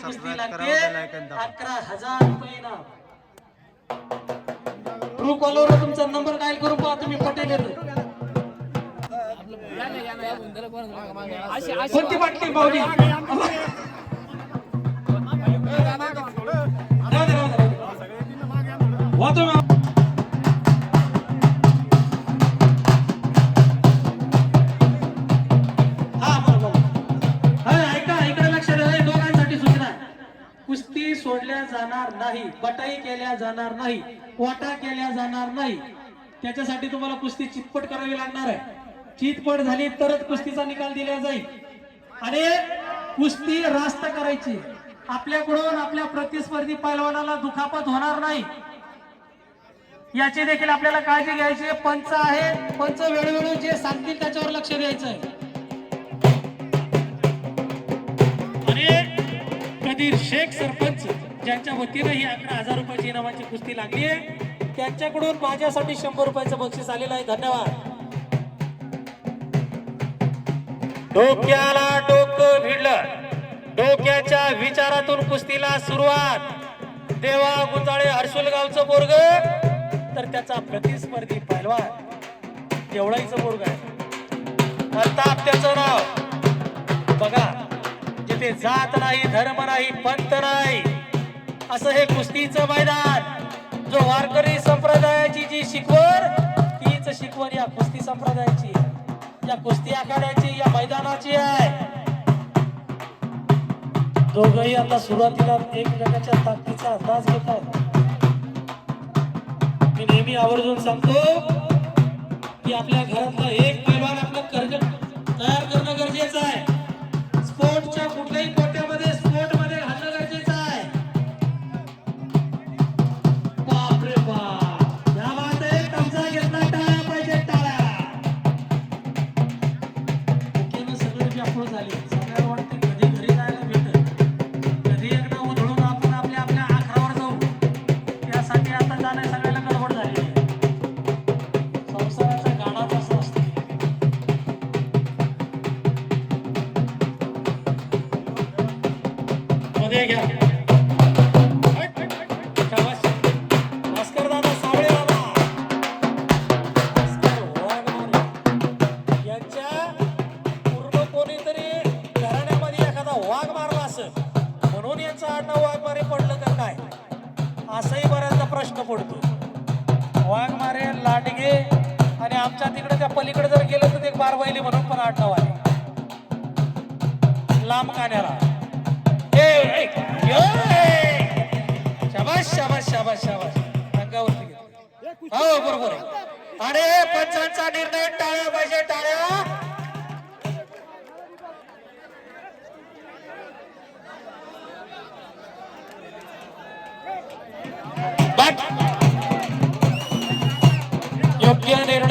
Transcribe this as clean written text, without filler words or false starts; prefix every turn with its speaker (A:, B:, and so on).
A: कुस्ती लागते 11,000 रुपये ना. ट्रू कॉलर तुमचा नंबर डायल करून पहा तुम्ही पटेल कोणती बाटली पावली कुस्ती सोडल्या जाणार नाही, बटाई केल्या जाणार नाही, वाटा केल्या जाणार नाही. त्याच्यासाठी तुम्हाला कुस्ती चितपट करावी लागणार आहे. चितपट झाली तरच कुस्तीचा निकाल दिला जाईल. आणि कुस्ती रास्त करायची. आपल्याकडून आपल्या प्रतिस्पर्धी पैलवानाला दुखापत होणार नाही याची देखील आपल्याला काळजी घ्यायची. पंच आहे, पंच वेळोवेळी जे सांगतील त्याच्यावर लक्ष द्यायचं आहे. आणि कधीर शेख सरपंच ज्यांच्या वतीनं ही 11,000 रुपयाची इनामाची कुस्ती लागली आहे त्यांच्याकडून माझ्यासाठी 100 रुपयाचं बक्षीस आलेलं आहे. धन्यवाद. डोक्याला डोकं भिडलं, डोक्याच्या विचारातून कुस्तीला सुरुवात. देवा गुंजाळे हर्सुल गावचं बोर्ग तर त्याचा प्रतिस्पर्धी पैलवान देवळाईचं बोर्ग आहे. अल्ताफ त्याचं नाव बघा. जिथे जात नाही, धर्म नाही, पंथ नाही असं हे कुस्तीचं मैदान. जो वारकरी संप्रदायाची जी शिकवण तीच शिकवण या कुस्ती संप्रदायाची, या कुस्ती आखाड्याची, या मैदानाची आहे. दोघही आता सुरुवातीला एकमेकाच्या ताकदीचा अंदाज घेत आहेत. मी नेहमी आवर्जून सांगतो की आपल्या घरातला एक पैलवान आपलं कर्ज तयार करणं गरजेचं आहे. स्पोर्टच्या कुठल्याही कोट्यामध्ये स्पोर्ट मध्ये घालणं गरजेचं आहे. बाप रे बाप, या बात आहे. कमजा घेतला, टाळ्या पाहिजे, टाळ्या. मुख्यानं सगळे व्यापळ झाले. सगळ्याला वाटते कधी घरी जायला भेटत, कधी एकदा उधळून आपण आपल्या आपल्या आखरावर जाऊ. त्यासाठी आता जाणे सगळ्याला गडबड झाली. संसाराचा गाडाच असा असतो. मध्ये घ्या भास्कर दादा, सावळे दादा, यांच्या पूर्ण कोणीतरी घराण्यामध्ये एखादा वाघ मारला असं म्हणून यांचं आडनाव वाघमारे पडलं का काय असंही बऱ्याचदा प्रश्न पडतो. वाघमारे, लांडगे आणि आमच्या तिकडे त्या पलीकडे जर गेलं तर एक बारवैली म्हणून पण आडनाव आहे. लांब कान्याला शाबाश शाबाश शाबाश शाबाश अंगावरती घेतलं. हो बरोबर आहे. आणि पंचांचा निर्णय, टाळ्या पाहिजे, टाळ्या. योग्य निर्णय.